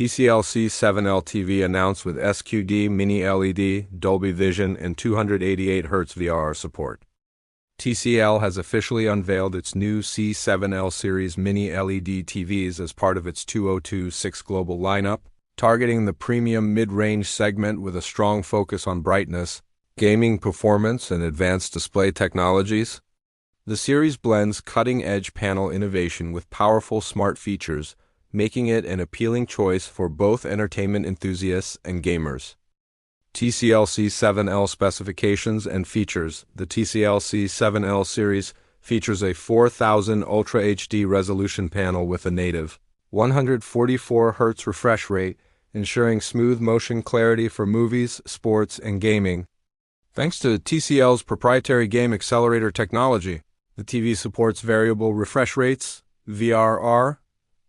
TCL C7L TV announced with SQD Mini LED, Dolby Vision, and 288Hz VRR support. TCL has officially unveiled its new C7L series Mini LED TVs as part of its 2026 global lineup, targeting the premium mid-range segment with a strong focus on brightness, gaming performance, and advanced display technologies. The series blends cutting-edge panel innovation with powerful smart features, making it an appealing choice for both entertainment enthusiasts and gamers. TCL C7L specifications and features. The TCL C7L series features a 4000 Ultra HD resolution panel with a native 144 Hz refresh rate, ensuring smooth motion clarity for movies, sports, and gaming. Thanks to TCL's proprietary Game Accelerator technology, the TV supports variable refresh rates, VRR,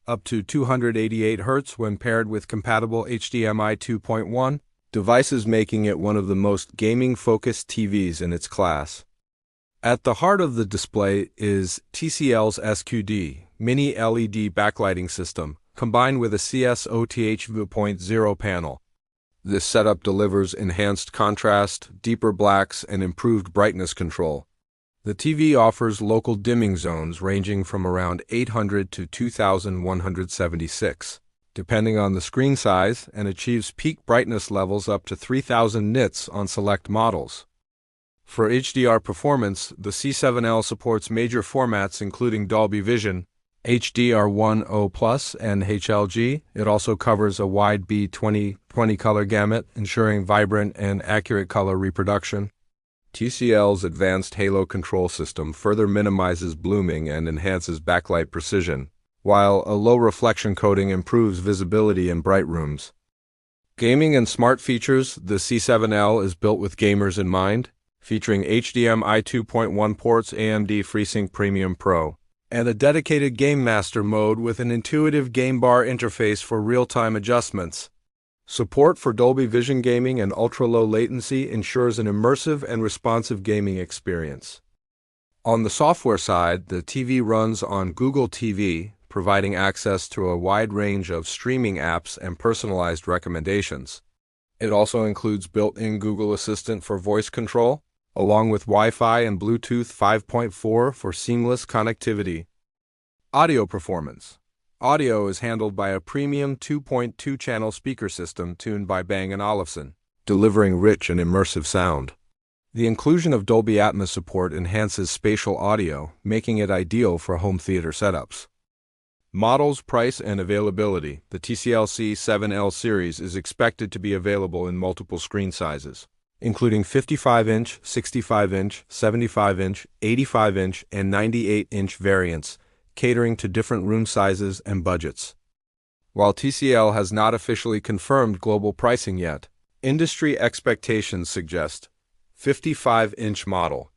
up to 288 Hz when paired with compatible HDMI 2.1 devices, making it one of the most gaming-focused TVs in its class. At the heart of the display is TCL's SQD Mini LED backlighting system, combined with a CSOTH 2.0 panel. This setup delivers enhanced contrast, deeper blacks, and improved brightness control. The TV offers local dimming zones ranging from around 800 to 2176, depending on the screen size, and achieves peak brightness levels up to 3000 nits on select models. For HDR performance, the C7L supports major formats including Dolby Vision, HDR10+, and HLG. It also covers a wide B20/20 color gamut, ensuring vibrant and accurate color reproduction. TCL's advanced halo control system further minimizes blooming and enhances backlight precision, while a low reflection coating improves visibility in bright rooms. Gaming and smart features. The C7L is built with gamers in mind, featuring HDMI 2.1 ports, AMD FreeSync Premium Pro, and a dedicated Game Master mode with an intuitive game bar interface for real-time adjustments. Support for Dolby Vision gaming and ultra-low latency ensures an immersive and responsive gaming experience. On the software side, the TV runs on Google TV, providing access to a wide range of streaming apps and personalized recommendations. It also includes built-in Google Assistant for voice control, along with Wi-Fi and Bluetooth 5.4 for seamless connectivity. Audio performance. Audio is handled by a premium 2.2-channel speaker system tuned by Bang Olufsen, delivering rich and immersive sound. The inclusion of Dolby Atmos support enhances spatial audio, making it ideal for home theater setups. Models, price, and availability. The TCL C7L series is expected to be available in multiple screen sizes, including 55-inch, 65-inch, 75-inch, 85-inch, and 98-inch variants, catering to different room sizes and budgets. While TCL has not officially confirmed global pricing yet, industry expectations suggest 55-inch model,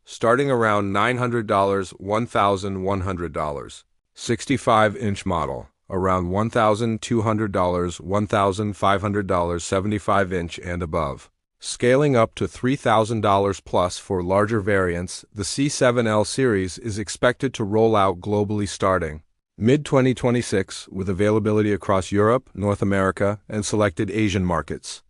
starting around $900, $1,100. 65-inch model, around $1,200, $1,500, 75-inch and above, scaling up to $3,000 plus for larger variants. The C7L series is expected to roll out globally starting mid-2026, with availability across Europe, North America, and selected Asian markets.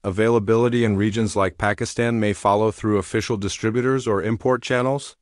Availability in regions like Pakistan may follow through official distributors or import channels.